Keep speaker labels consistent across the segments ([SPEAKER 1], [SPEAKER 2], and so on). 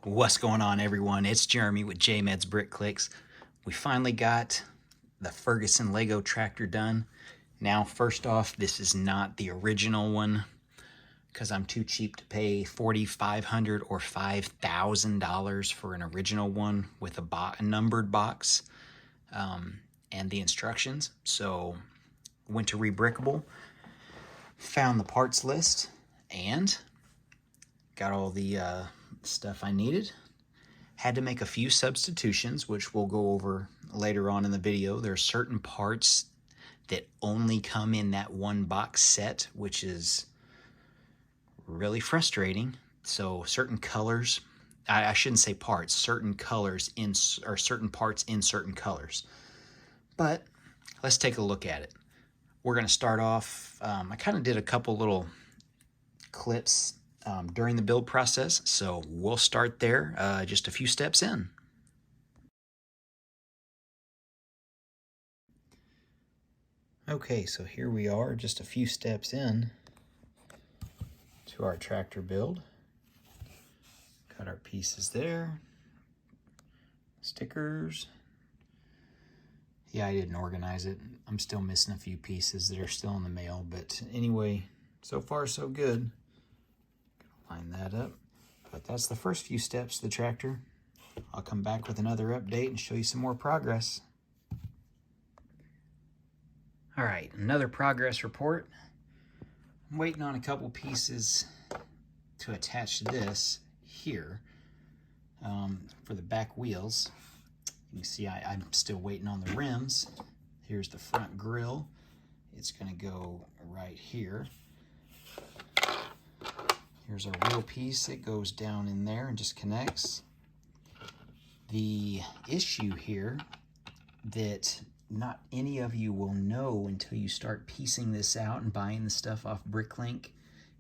[SPEAKER 1] What's going on, everyone? It's Jeremy with JMed's Brick Clicks. We finally got the Ferguson Lego tractor done. Now, first off, this is not the original one because I'm too cheap to pay $4,500 or $5,000 for an original one with a numbered box and the instructions. So, went to ReBrickable, found the parts list, and got all the stuff I needed. Had to make a few substitutions, which we'll go over later on in the video. There are certain parts that only come in that one box set, which is really frustrating. So certain colors, I shouldn't say parts, certain colors in, or certain parts in certain colors. But let's take a look at it. We're going to start off, I kind of did a couple little clips during the build process, so we'll start there just a few steps in. Okay, so here we are just a few steps in to our tractor build. Got our pieces there, stickers. Yeah, I didn't organize it. I'm still missing a few pieces that are still in the mail, but anyway, so far so good. Line that up. But that's the first few steps of the tractor. I'll come back with another update and show you some more progress. All right, another progress report. I'm waiting on a couple pieces to attach to this here for the back wheels. You can see I'm still waiting on the rims. Here's the front grille. It's going to go right here. Here's our wheel piece. It goes down in there and just connects. The issue here that not any of you will know until you start piecing this out and buying the stuff off BrickLink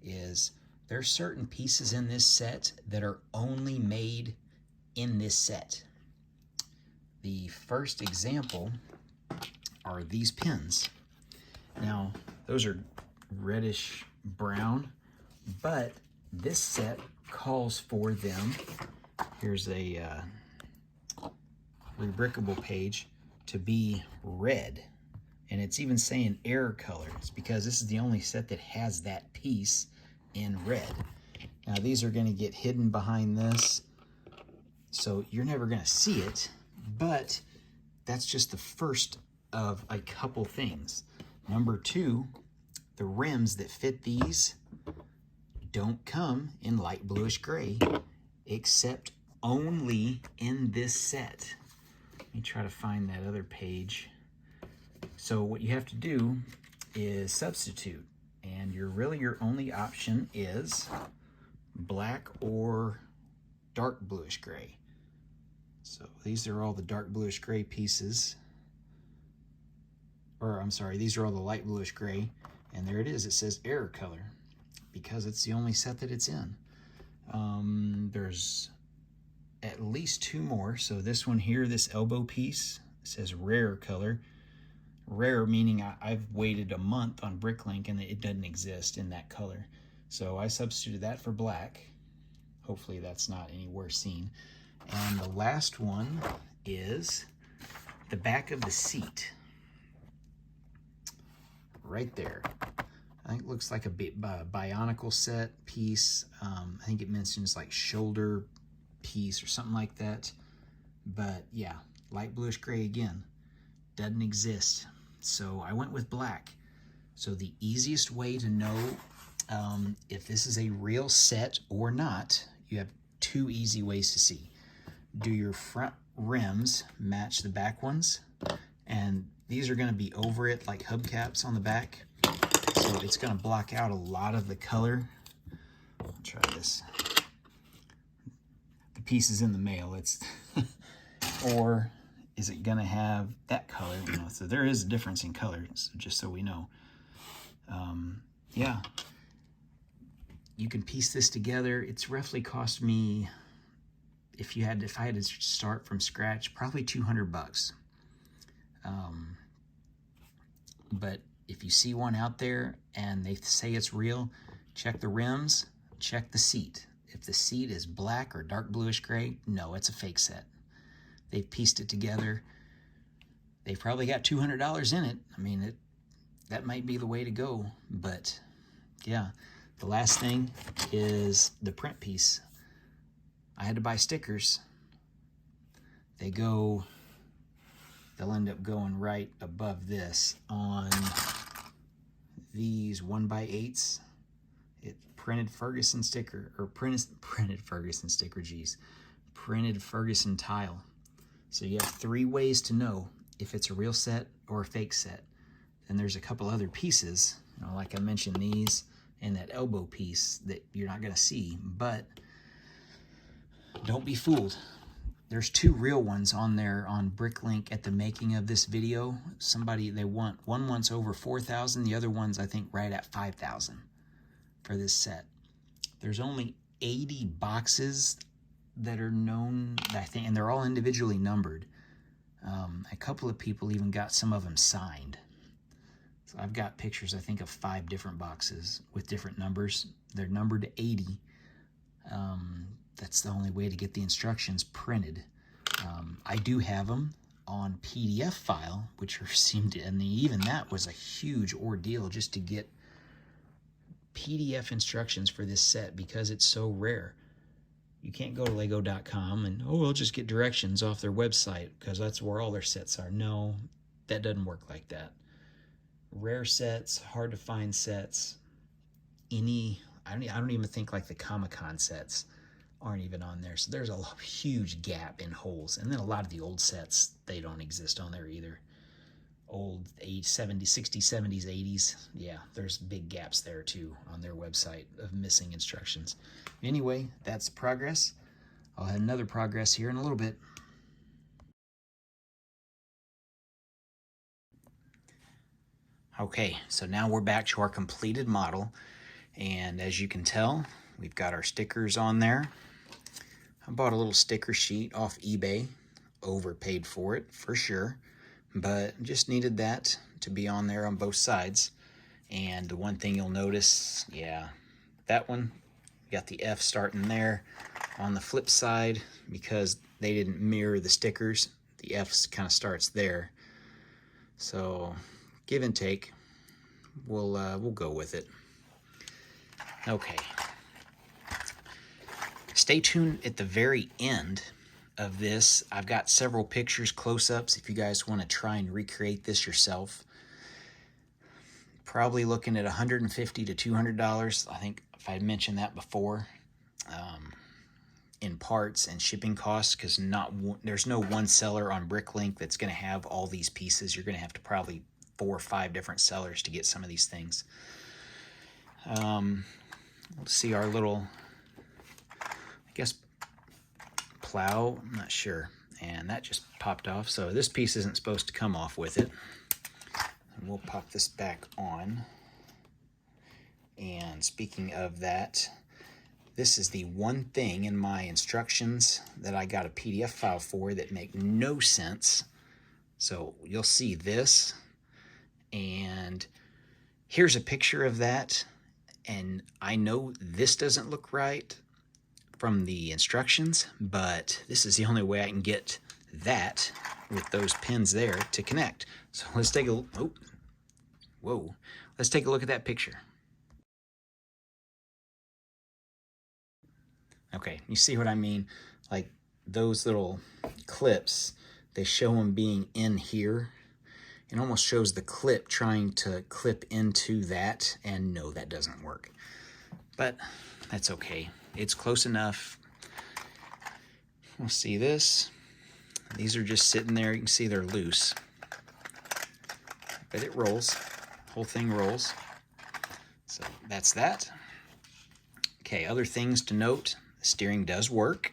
[SPEAKER 1] is there's certain pieces in this set that are only made in this set. The first example are these pins. Now, those are reddish brown, but this set calls for them. Here's a ReBrickable page to be red, and it's even saying air color. It's because this is the only set that has that piece in red. Now these are going to get hidden behind this, so you're never going to see it, but that's just the first of a couple things. Number two, the rims that fit these don't come in light bluish gray, except only in this set. Let me try to find that other page. So what you have to do is substitute, and your only option is black or dark bluish gray. So these are all the dark bluish gray pieces, or I'm sorry, these are all the light bluish gray, and there it is. It says air color because it's the only set that it's in. There's at least two more. So this one here, this elbow piece, says rare color. Rare meaning I've waited a month on BrickLink and it doesn't exist in that color. So I substituted that for black. Hopefully that's not anywhere seen. And the last one is the back of the seat. Right there. I think it looks like a Bionicle set piece. I think it mentions like shoulder piece or something like that. But yeah, light bluish gray again. Doesn't exist. So I went with black. So the easiest way to know if this is a real set or not, you have two easy ways to see. Do your front rims match the back ones? And these are going to be over it like hubcaps on the back. So it's going to block out a lot of the color. I'll try this. The piece is in the mail. It's or is it going to have that color? You know, so there is a difference in colors, just so we know. Yeah, you can piece this together. It's roughly cost me, if I had to start from scratch, probably $200. But if you see one out there and they say it's real, check the rims, check the seat. if the seat is black or dark bluish gray, no, it's a fake set. They've pieced it together. They've probably got $200 in it. I mean, that might be the way to go. But yeah, the last thing is the print piece. I had to buy stickers. They'll end up going right above this on these 1x8s. Printed Ferguson sticker, or printed Ferguson sticker, geez. Printed Ferguson tile. So you have 3 ways to know if it's a real set or a fake set. Then there's a couple other pieces, you know, like I mentioned, these and that elbow piece that you're not going to see, but don't be fooled. There's 2 real ones on there on BrickLink at the making of this video. One wants over 4,000, the other one's I think right at 5,000 for this set. There's only 80 boxes that are known, I think, and they're all individually numbered. A couple of people even got some of them signed. So I've got pictures, I think, of 5 different boxes with different numbers. They're numbered to 80. That's the only way to get the instructions printed. I do have them on PDF file, which even that was a huge ordeal just to get PDF instructions for this set because it's so rare. You can't go to lego.com and, oh, we'll just get directions off their website because that's where all their sets are. No, that doesn't work like that. Rare sets, hard to find sets. I don't even think like the Comic-Con sets aren't even on there. So there's a huge gap in holes. And then a lot of the old sets, they don't exist on there either. Old 70s, 60s, 70s, 80s. Yeah, there's big gaps there too on their website of missing instructions. Anyway, that's progress. I'll have another progress here in a little bit. Okay, so now we're back to our completed model. And as you can tell, we've got our stickers on there. I bought a little sticker sheet off eBay. Overpaid for it, for sure. But just needed that to be on there on both sides. And the one thing you'll notice, yeah, that one, got the F starting there. On the flip side, because they didn't mirror the stickers, the F kind of starts there. So give and take, we'll go with it. Okay. Stay tuned at the very end of this. I've got several pictures, close-ups, if you guys want to try and recreate this yourself. Probably looking at $150 to $200. I think if I mentioned that before, in parts and shipping costs, because there's no one seller on BrickLink that's going to have all these pieces. You're going to have to probably 4 or 5 different sellers to get some of these things. Let's see our little, I guess, plow, I'm not sure, and that just popped off, so this piece isn't supposed to come off with it. And we'll pop this back on. And speaking of that, this is the one thing in my instructions that I got a PDF file for that make no sense. So you'll see this, and here's a picture of that, and I know this doesn't look right from the instructions, but this is the only way I can get that with those pins there to connect. So let's take a let's take a look at that picture. Okay, you see what I mean? Like those little clips, they show them being in here. It almost shows the clip trying to clip into that, and no, that doesn't work. But that's okay. It's close enough. We'll see this. These are just sitting there. You can see they're loose. But it rolls. Whole thing rolls. So that's that. Okay, other things to note. The steering does work.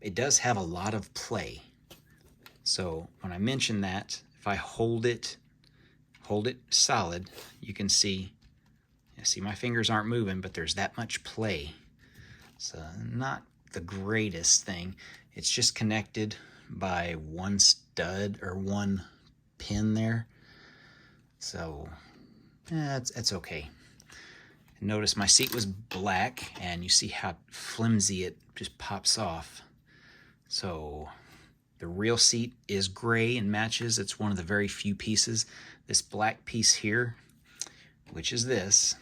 [SPEAKER 1] It does have a lot of play. So when I mention that, if I hold it solid, you can see my fingers aren't moving, but there's that much play. So not the greatest thing. It's just connected by one stud or one pin there. So it's okay. Notice my seat was black, and you see how flimsy it just pops off. So the real seat is gray and matches. It's one of the very few pieces. This black piece here, which is this,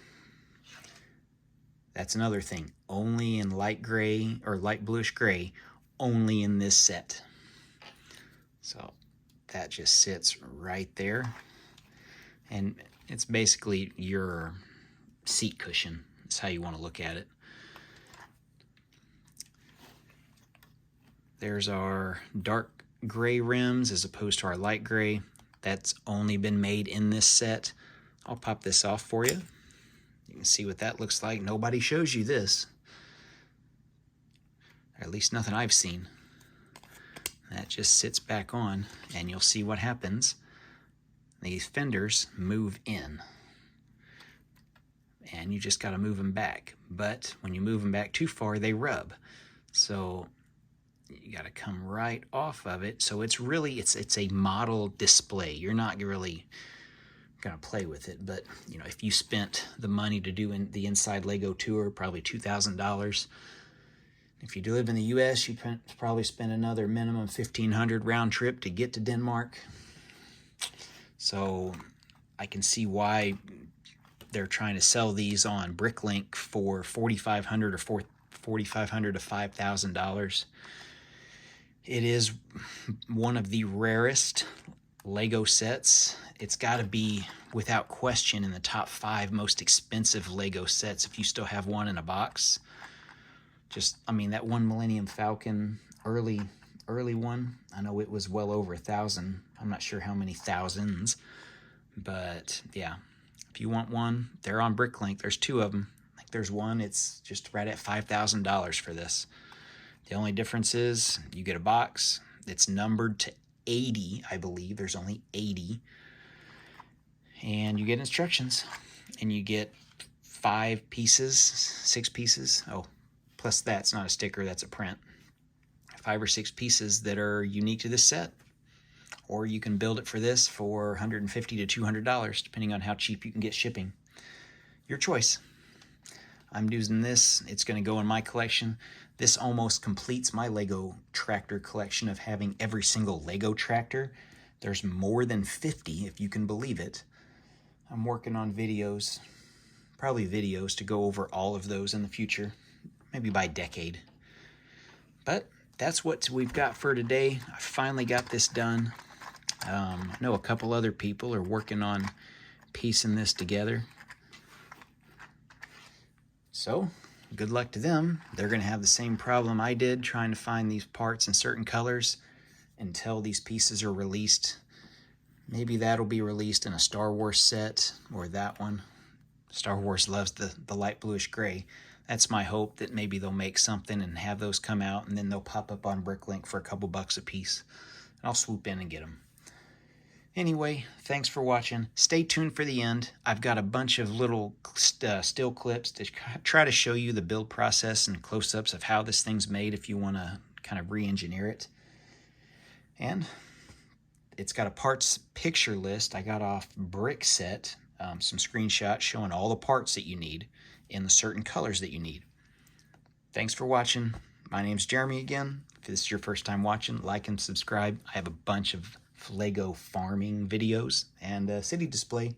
[SPEAKER 1] that's another thing. Only in light gray or light bluish gray, only in this set. So that just sits right there. And it's basically your seat cushion. That's how you want to look at it. There's our dark gray rims as opposed to our light gray. That's only been made in this set. I'll pop this off for you. You can see what that looks like. Nobody shows you this. Or at least nothing I've seen. That just sits back on, and you'll see what happens. These fenders move in. And you just got to move them back. But when you move them back too far, they rub. So you got to come right off of it. So it's really, it's a model display. You're not really gonna play with it, but you know, if you spent the money to do the inside Lego tour, probably $2,000. If you live in the US, you probably spend another minimum $1,500 round trip to get to Denmark. So I can see why they're trying to sell these on BrickLink for $4,500 or $4,500 to $5,000. It is one of the rarest Lego sets. It's got to be, without question, in the top 5 most expensive Lego sets if you still have one in a box. Just, I mean, that one Millennium Falcon early one, I know it was well over 1,000. I'm not sure how many thousands, but yeah, if you want one, they're on BrickLink. There's 2 of them. I think there's one, it's just right at $5,000 for this. The only difference is you get a box. It's numbered to 80, I believe. There's only 80. And you get instructions. And you get 5 pieces, 6 pieces. Oh, plus that's not a sticker, that's a print. 5 or 6 pieces that are unique to this set. Or you can build it for this for $150 to $200, depending on how cheap you can get shipping. Your choice. I'm using this. It's going to go in my collection. This almost completes my Lego tractor collection of having every single Lego tractor. There's more than 50, if you can believe it. I'm working on videos, probably videos, to go over all of those in the future, maybe by decade. But that's what we've got for today. I finally got this done. I know a couple other people are working on piecing this together. So, good luck to them. They're going to have the same problem I did trying to find these parts in certain colors until these pieces are released. Maybe that'll be released in a Star Wars set, or that one. Star Wars loves the light bluish gray. That's my hope, that maybe they'll make something and have those come out, and then they'll pop up on BrickLink for a couple bucks a piece. And I'll swoop in and get them. Anyway, thanks for watching. Stay tuned for the end. I've got a bunch of little still clips to try to show you the build process and close-ups of how this thing's made if you want to kind of re-engineer it. And it's got a parts picture list I got off Brickset, some screenshots showing all the parts that you need in the certain colors that you need. Thanks for watching. My name's Jeremy again. If this is your first time watching, like and subscribe. I have a bunch of Lego farming videos and a city display.